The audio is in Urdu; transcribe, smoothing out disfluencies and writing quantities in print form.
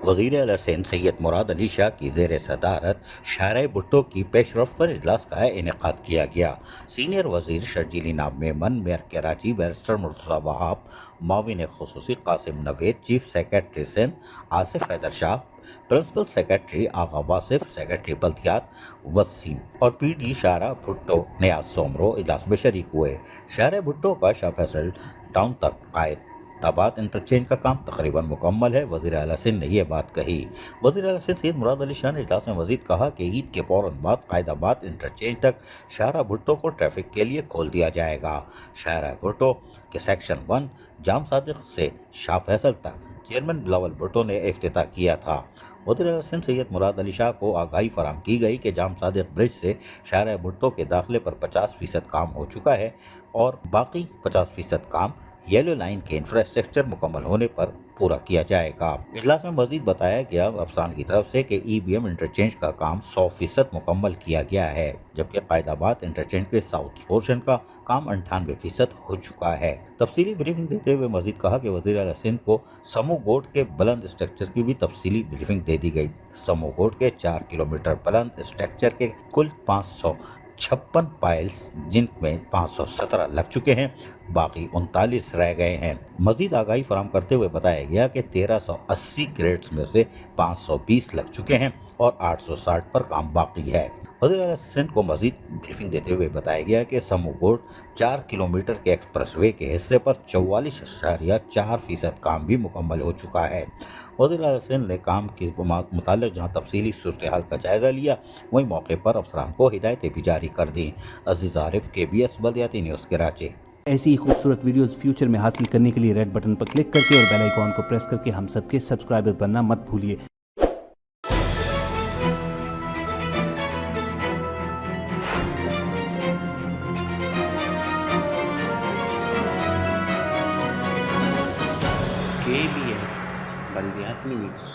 وزیر اعلیٰ سندھ سید مراد علی شاہ کی زیر صدارت شاہراہ بھٹو کی پیش رفت پر اجلاس کا انعقاد کیا گیا۔ سینئر وزیر شرجیل انعام میمن، میئر کراچی بیرسٹر مرتضی وہاب، معاون خصوصی قاسم نوید، چیف سیکرٹری سندھ آصف حیدر شاہ، پرنسپل سیکرٹری آغا واصف، سیکرٹری بلدیات وسیم اور پی ڈی شاہراہ بھٹو نیاز سومرو اجلاس میں شریک ہوئے۔ شاہراہ بھٹو کا شاہ فیصل ٹاؤن تک قائد آباد انٹرچینج کا کام تقریباً مکمل ہے۔ وزیر اعلیٰ سندھ نے یہ بات کہی۔ وزیر اعلیٰ سندھ سید مراد علی شاہ نے اجلاس میں مزید کہا کہ عید کے فوراً بعد قائد آباد انٹرچینج تک شاہراہ بھٹو کو ٹریفک کے لیے کھول دیا جائے گا۔ شاہراہ بھٹو کے سیکشن 1 جام صادق سے شاہ فیصل تک چیئرمین بلاول بھٹو نے افتتاح کیا تھا۔ وزیر اعلیٰ سندھ سید مراد علی شاہ کو آگاہی فراہم کی گئی کہ جام صادق برج سے شاہراہ بھٹو کے داخلے پر 50% کام ہو چکا ہے اور باقی 50% کام یلو لائن کے انفراسٹرکچر مکمل ہونے پر پورا کیا جائے گا۔ اجلاس میں مزید بتایا گیا افسران کی طرف سے کہ ای بی ایم انٹرچینج کا کام 100% مکمل کیا گیا ہے، جبکہ قائد آباد انٹرچینج کے ساؤتھ پورشن کا کام 98% ہو چکا ہے۔ تفصیلی بریفنگ دیتے ہوئے مزید کہا کہ وزیر اعلیٰ سندھ کو سمو گوٹ کے بلند اسٹرکچر کی بھی تفصیلی بریفنگ دے دی گئی۔ سمو گوٹ کے 4 کلومیٹر بلند اسٹرکچر کے کل 556 پائلز، جن میں 517 لگ چکے ہیں، باقی 39 رہ گئے ہیں۔ مزید آگاہی فراہم کرتے ہوئے بتایا گیا کہ 1380 گریڈز میں سے 520 لگ چکے ہیں اور 860 پر کام باقی ہے۔ وزیر اعلیٰ سندھ کو مزید بریفنگ دیتے ہوئے بتایا گیا کہ سمو گوٹ 4 کلومیٹر کے ایکسپریس وے کے حصے پر 44.4% کام بھی مکمل ہو چکا ہے۔ وزیر اعلیٰ سندھ نے کام کے متعلق جہاں تفصیلی صورتحال کا جائزہ لیا، وہیں موقع پر افسران کو ہدایتیں بھی جاری کر دیں۔ عزیز عارف، KBS بلدیاتی نیوز کراچی۔ ایسی ہی خوبصورت ویڈیوز فیوچر میں حاصل کرنے کے لیے ریڈ بٹن پر کلک کر کے اور بیل آئیکن کو پریس کر کے ہم سب کے سبسکرائبر بننا مت بھولیے۔ KBS بلدیاتی نیوز۔